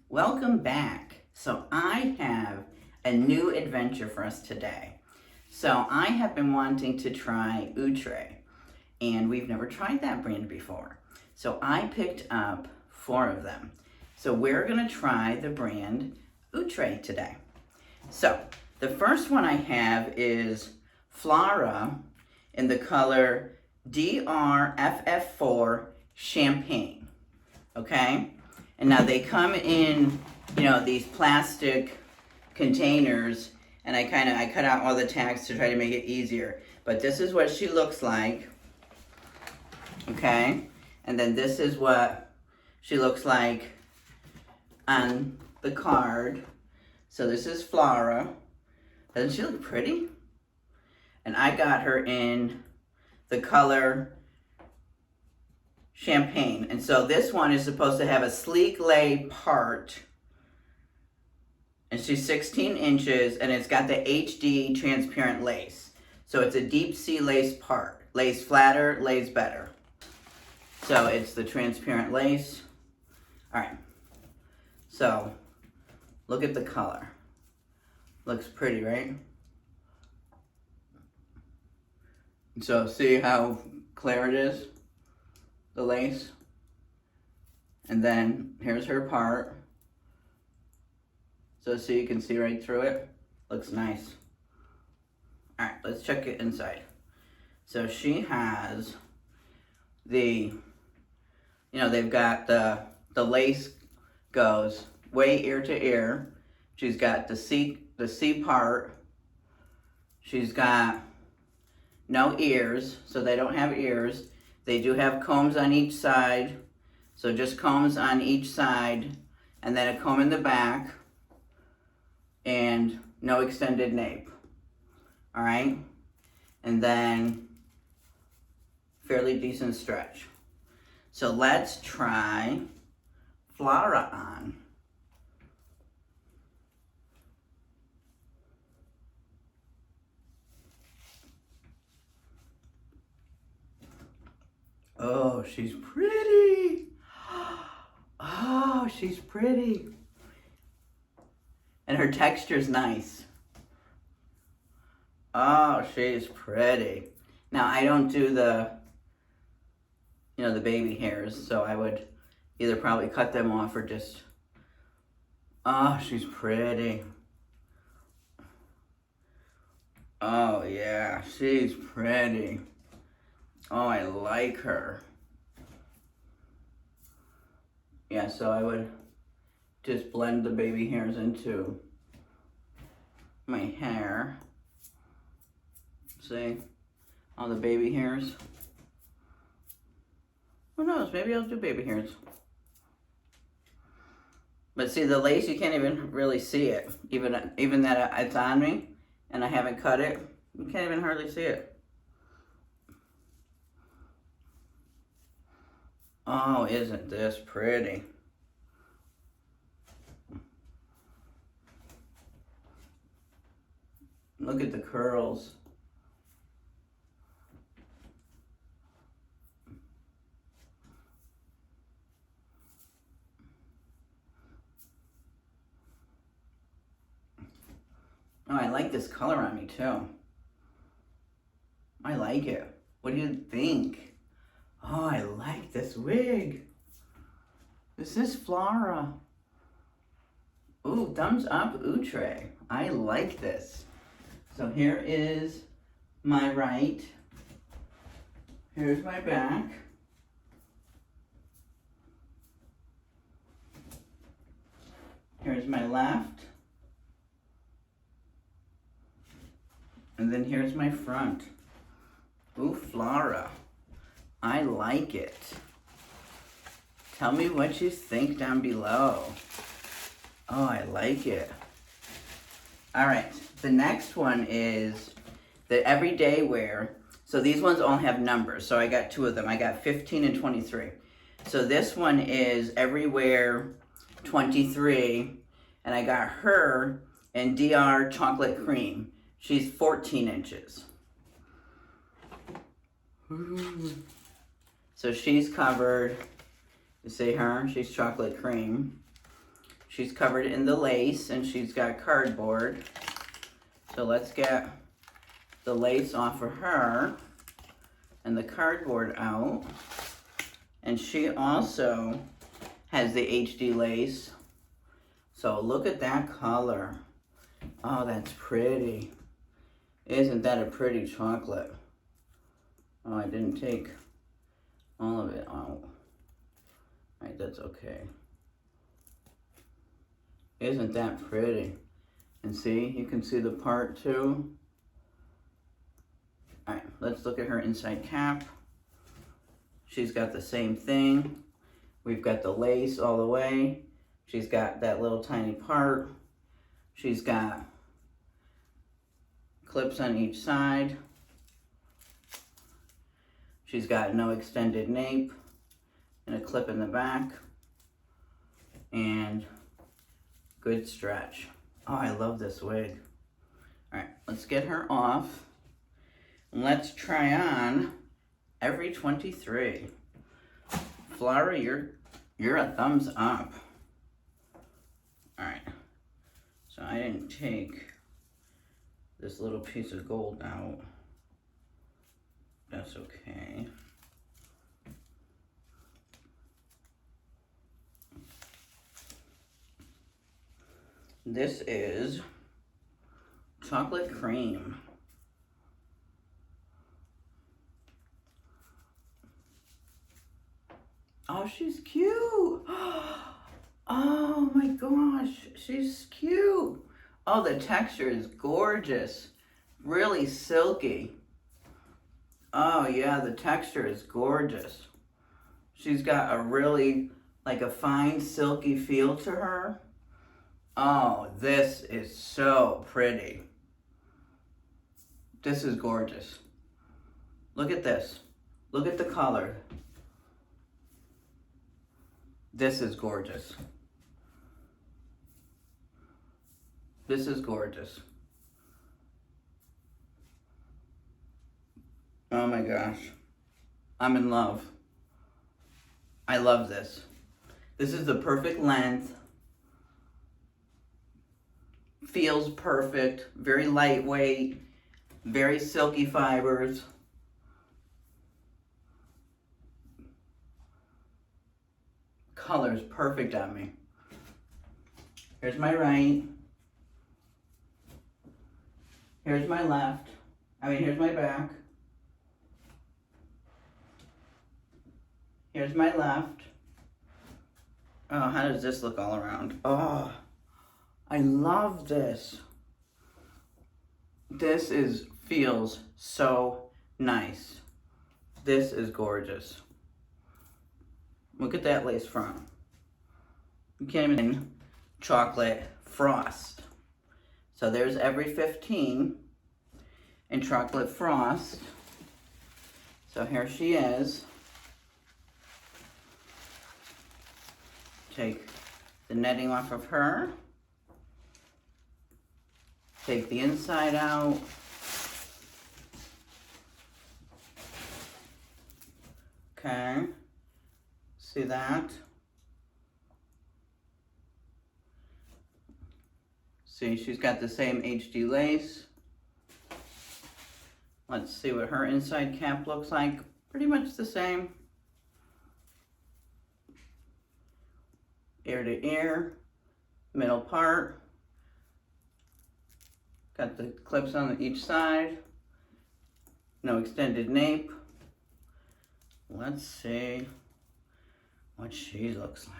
Welcome back. So I have a new adventure for us today. So I have been wanting to try OUTRE, and we've never tried that brand before. So I picked up 4 of them. So we're gonna try the brand OUTRE today. So the first one I have is Flara in the color DRFF4 Champagne, okay? And now they come in, these plastic containers, and I cut out all the tags to try to make it easier. But this is what she looks like, okay? And then this is what she looks like on the card. So this is Flora. Doesn't she look pretty? And I got her in the color Champagne. And so this one is supposed to have a sleek lay part. And she's 16 inches, and it's got the HD transparent lace. So it's a deep sea lace part. Lays flatter, lays better. So it's the transparent lace. All right. So look at the color. Looks pretty, right? So see how clear it is? The lace. And then here's her part. So you can see right through it. Looks nice. All right, let's check it inside. So she has the, they've got the lace goes way ear to ear. She's got the C part. She's got no ears, so they don't have ears. They do have combs on each side, so just combs on each side, and then a comb in the back, and no extended nape. All right? And then fairly decent stretch. So let's try Flara on. Oh, she's pretty. Oh, she's pretty. And her texture's nice. Oh, she's pretty. Now, I don't do the baby hairs, so I would either probably cut them off or just, oh, she's pretty. Oh, yeah, she's pretty. Oh, I like her. Yeah, so I would just blend the baby hairs into my hair. See? All the baby hairs. Who knows? Maybe I'll do baby hairs. But see, the lace, you can't even really see it. Even that it's on me and I haven't cut it, you can't even hardly see it. Oh, isn't this pretty? Look at the curls. Oh, I like this color on me too. I like it. What do you think? Oh, I like this wig. This is Flara. Ooh, thumbs up, OUTRE. I like this. So here is my right. Here's my back. Here's my left. And then here's my front. Ooh, Flara. I like it. Tell me what you think down below. Oh, I like it. All right, the next one is the everyday wear. So these ones all have numbers. So I got 2 of them. I got 15 and 23. So this one is Everywhere 23, and I got her in DR Chocolate Cream. She's 14 inches. So she's covered, you see her? She's chocolate cream. She's covered in the lace, and she's got cardboard. So let's get the lace off of her and the cardboard out. And she also has the HD lace. So look at that color. Oh, that's pretty. Isn't that a pretty chocolate? Oh, I didn't take all of it out. All right, that's okay. Isn't that pretty? And see, you can see the part too. All right, let's look at her inside cap. She's got the same thing. We've got the lace all the way. She's got that little tiny part. She's got clips on each side. She's got no extended nape and a clip in the back. And good stretch. Oh, I love this wig. All right, let's get her off. Let's try on Every 23. Flara, you're a thumbs up. All right, so I didn't take this little piece of gold out. That's okay. This is chocolate cream. Oh, she's cute. Oh my gosh, she's cute. Oh, the texture is gorgeous. Really silky. Oh yeah, the texture is gorgeous. She's got a really, like a fine silky feel to her. Oh, this is so pretty. This is gorgeous. Look at this. Look at the color. This is gorgeous. This is gorgeous. Oh my gosh. I'm in love. I love this. This is the perfect length. Feels perfect. Very lightweight. Very silky fibers. Color's perfect on me. Here's my right. Here's my left. Here's my back. Here's my left. Oh, how does this look all around? Oh, I love this. This feels so nice. This is gorgeous. Look at that lace front. You can't even chocolate frost. So there's Every 15 in chocolate frost. So here she is. Take the netting off of her. Take the inside out. Okay. See that? See, she's got the same HD lace. Let's see what her inside cap looks like. Pretty much the same. Ear to ear, middle part. Got the clips on each side. No extended nape. Let's see what she looks like.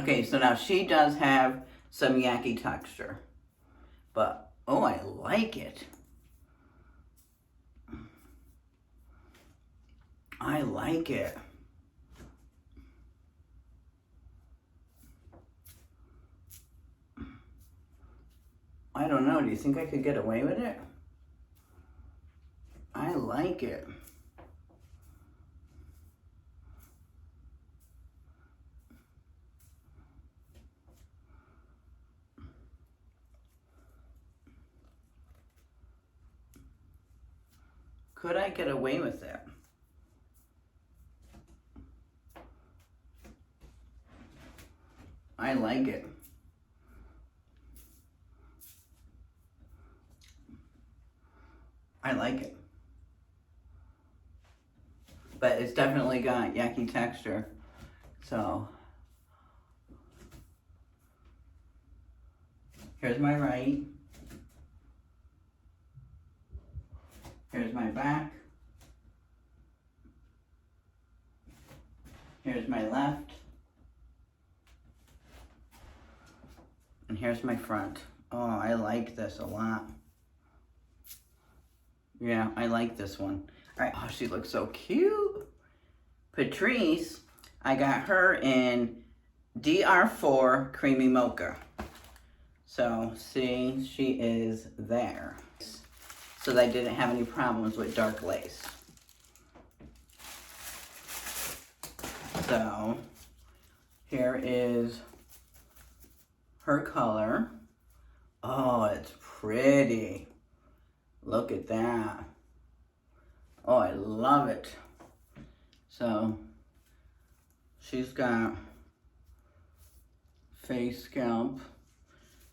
Okay, so now she does have some yucky texture. But, oh, I like it. I like it. I don't know, do you think I could get away with it? I like it. Could I get away with it? I like it. I like it. But it's definitely got yucky texture. So, here's my right. Here's my back. Here's my left. And here's my front. Oh, I like this a lot. Yeah, I like this one. All right, oh, she looks so cute. Patrice, I got her in DR4 Creamy Mocha. So, see, she is there. So they didn't have any problems with dark lace. So, here is her color. Oh, it's pretty. Look at that. Oh, I love it. So, she's got face scalp.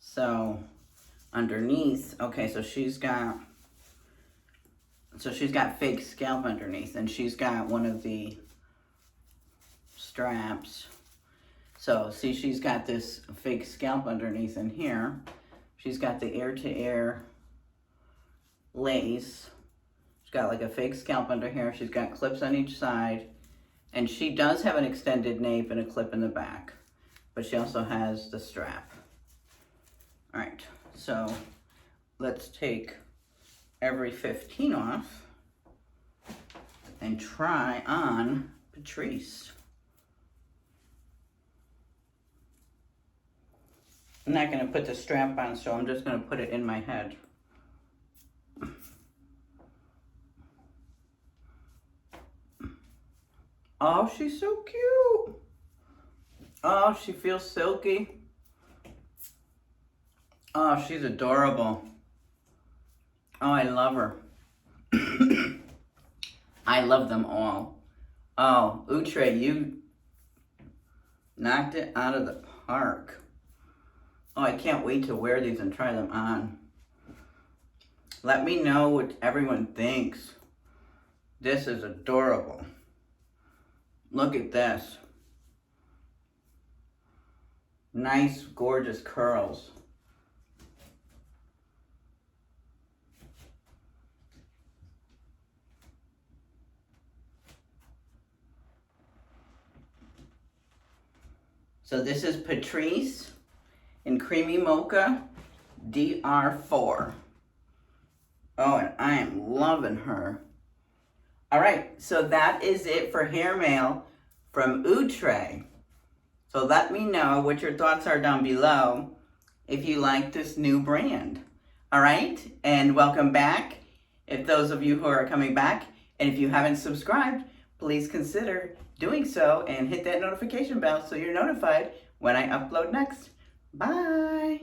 So, underneath, okay, so she's got fake scalp underneath, and she's got one of the straps. So, see, she's got this fake scalp underneath in here. She's got the ear-to-ear lace. She's got like a fake scalp under here. She's got clips on each side. And she does have an extended nape and a clip in the back. But she also has the strap. All right, so let's take every 15 off and try on Patrice. I'm not going to put the strap on, so I'm just going to put it in my head. Oh, she's so cute. Oh, she feels silky. Oh, she's adorable. Oh, I love her. I love them all. Oh, Outre, you knocked it out of the park. Oh, I can't wait to wear these and try them on. Let me know what everyone thinks. This is adorable. Look at this. Nice, gorgeous curls. So this is Patrice in Creamy Mocha DR4. Oh, and I am loving her. All right, so that is it for hair mail from Outre. So let me know what your thoughts are down below if you like this new brand. All right, and welcome back. If those of you who are coming back, and if you haven't subscribed, please consider doing so and hit that notification bell so you're notified when I upload next. Bye.